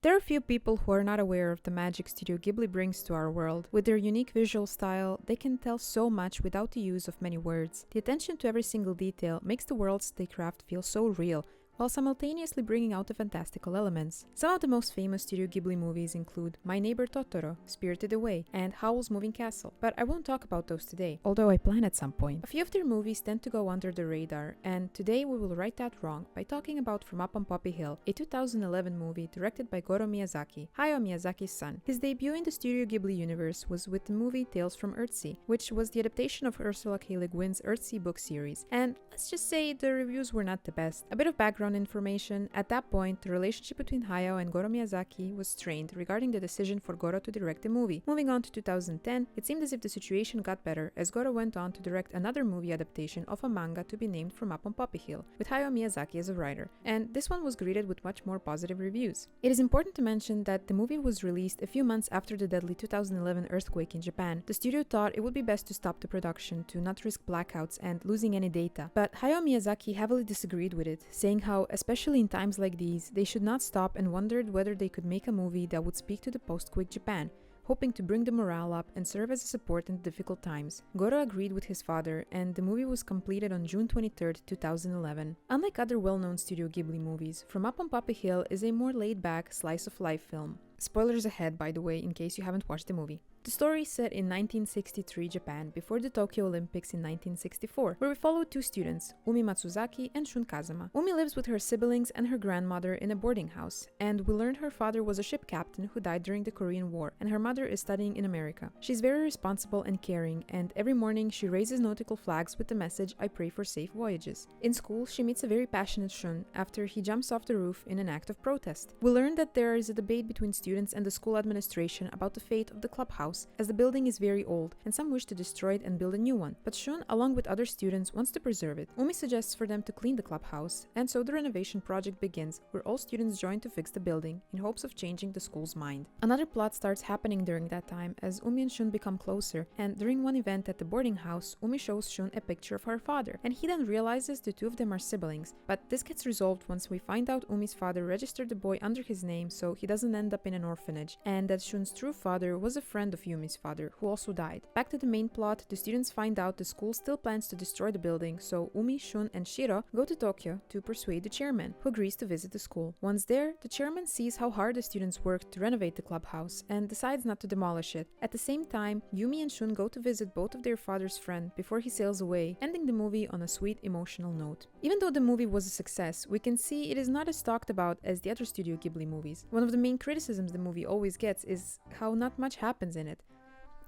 There are few people who are not aware of the magic Studio Ghibli brings to our world. With their unique visual style, they can tell so much without the use of many words. The attention to every single detail makes the worlds they craft feel so real, while simultaneously bringing out the fantastical elements. Some of the most famous Studio Ghibli movies include My Neighbor Totoro, Spirited Away, and Howl's Moving Castle, but I won't talk about those today, although I plan at some point. A few of their movies tend to go under the radar, and today we will right that wrong by talking about From Up on Poppy Hill, a 2011 movie directed by Goro Miyazaki, Hayao Miyazaki's son. His debut in the Studio Ghibli universe was with the movie Tales from Earthsea, which was the adaptation of Ursula K. Le Guin's Earthsea book series, and let's just say the reviews were not the best. A bit of background information: at that point, the relationship between Hayao and Goro Miyazaki was strained regarding the decision for Goro to direct the movie. Moving on to 2010, it seemed as if the situation got better as Goro went on to direct another movie adaptation of a manga to be named From Up on Poppy Hill, with Hayao Miyazaki as a writer, and this one was greeted with much more positive reviews. It is important to mention that the movie was released a few months after the deadly 2011 earthquake in Japan. The studio thought it would be best to stop the production to not risk blackouts and losing any data, but Hayao Miyazaki heavily disagreed with it, saying how, especially in times like these, they should not stop and wondered whether they could make a movie that would speak to the post-quake Japan, hoping to bring the morale up and serve as a support in difficult times. Goro agreed with his father, and the movie was completed on June 23, 2011. Unlike other well-known Studio Ghibli movies, From Up on Poppy Hill is a more laid-back, slice-of-life film. Spoilers ahead, by the way, in case you haven't watched the movie. The story is set in 1963 Japan, before the Tokyo Olympics in 1964, where we follow two students, Umi Matsuzaki and Shun Kazama. Umi lives with her siblings and her grandmother in a boarding house, and we learned her father was a ship captain who died during the Korean War, and her mother is studying in America. She's very responsible and caring, and every morning she raises nautical flags with the message, "I pray for safe voyages." In school, she meets a very passionate Shun after he jumps off the roof in an act of protest. We learn that there is a debate between students and the school administration about the fate of the clubhouse, as the building is very old and some wish to destroy it and build a new one, but Shun, along with other students, wants to preserve it. Umi suggests for them to clean the clubhouse, and so the renovation project begins, where all students join to fix the building in hopes of changing the school's mind. Another plot starts happening during that time as Umi and Shun become closer, and during one event at the boarding house, Umi shows Shun a picture of her father, and he then realizes the two of them are siblings, but this gets resolved once we find out Umi's father registered the boy under his name so he doesn't end up in an orphanage, and that Shun's true father was a friend of Yumi's father, who also died. Back to the main plot, the students find out the school still plans to destroy the building, so Umi, Shun, and Shiro go to Tokyo to persuade the chairman, who agrees to visit the school. Once there, the chairman sees how hard the students worked to renovate the clubhouse and decides not to demolish it. At the same time, Yumi and Shun go to visit both of their father's friend before he sails away, ending the movie on a sweet emotional note. Even though the movie was a success, we can see it is not as talked about as the other Studio Ghibli movies. One of the main criticisms the movie always gets is how not much happens in it.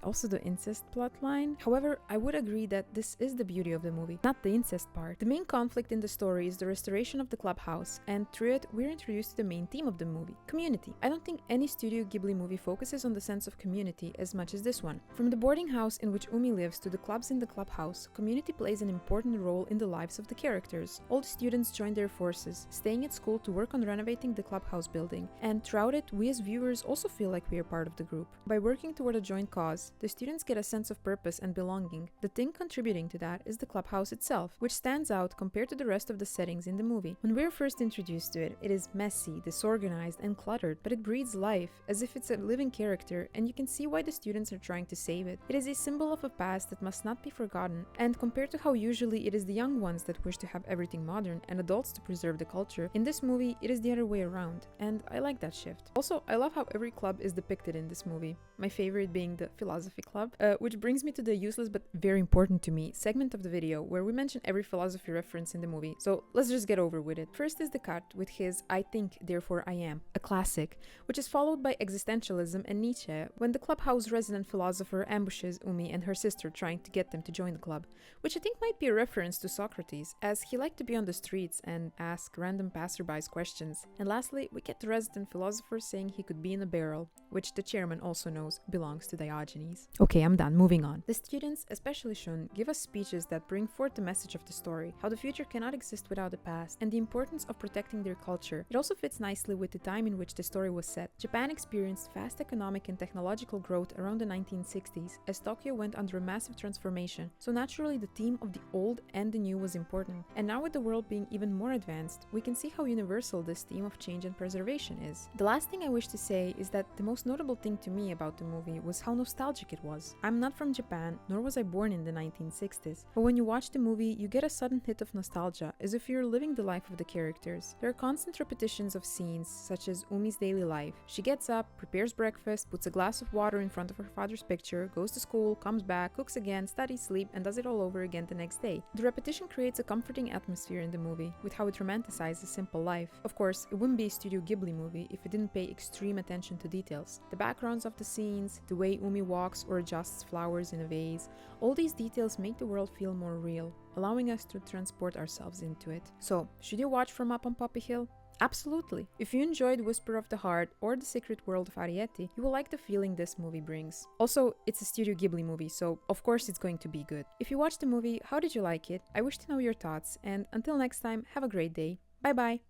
Also the incest plotline. However, I would agree that this is the beauty of the movie, not the incest part. The main conflict in the story is the restoration of the clubhouse, and through it, we're introduced to the main theme of the movie, community. I don't think any Studio Ghibli movie focuses on the sense of community as much as this one. From the boarding house in which Umi lives to the clubs in the clubhouse, community plays an important role in the lives of the characters. All the students join their forces, staying at school to work on renovating the clubhouse building, and throughout it, we as viewers also feel like we are part of the group. By working toward a joint cause, the students get a sense of purpose and belonging. The thing contributing to that is the clubhouse itself, which stands out compared to the rest of the settings in the movie. When we're first introduced to it, it is messy, disorganized, and cluttered, but it breathes life, as if it's a living character, and you can see why the students are trying to save it. It is a symbol of a past that must not be forgotten, and compared to how usually it is the young ones that wish to have everything modern and adults to preserve the culture, in this movie it is the other way around, and I like that shift. Also, I love how every club is depicted in this movie, my favorite being the philosophy club. Which brings me to the useless but very important to me segment of the video where we mention every philosophy reference in the movie, so let's just get over with it. First is the cut with his "I think, therefore I am," a classic, which is followed by existentialism and Nietzsche when the clubhouse resident philosopher ambushes Umi and her sister trying to get them to join the club, which I think might be a reference to Socrates, as he liked to be on the streets and ask random passerbys questions. And lastly, we get the resident philosopher saying he could be in a barrel, which the chairman also knows belongs to Diogenes. Japanese. Okay, I'm done, moving on. The students, especially Shun, give us speeches that bring forth the message of the story, how the future cannot exist without the past, and the importance of protecting their culture. It also fits nicely with the time in which the story was set. Japan experienced fast economic and technological growth around the 1960s, as Tokyo went under a massive transformation, so naturally the theme of the old and the new was important. And now with the world being even more advanced, we can see how universal this theme of change and preservation is. The last thing I wish to say is that the most notable thing to me about the movie was how nostalgic it was. I'm not from Japan, nor was I born in the 1960s, but when you watch the movie, you get a sudden hit of nostalgia, as if you're living the life of the characters. There are constant repetitions of scenes, such as Umi's daily life. She gets up, prepares breakfast, puts a glass of water in front of her father's picture, goes to school, comes back, cooks again, studies, sleep, and does it all over again the next day. The repetition creates a comforting atmosphere in the movie, with how it romanticizes simple life. Of course, it wouldn't be a Studio Ghibli movie if it didn't pay extreme attention to details. The backgrounds of the scenes, the way Umi walks or adjusts flowers in a vase, all these details make the world feel more real, allowing us to transport ourselves into it. So, should you watch From Up on Poppy Hill? Absolutely! If you enjoyed Whisper of the Heart or The Secret World of Arrietty, you will like the feeling this movie brings. Also, it's a Studio Ghibli movie, so of course it's going to be good. If you watched the movie, how did you like it? I wish to know your thoughts, and until next time, have a great day. Bye bye!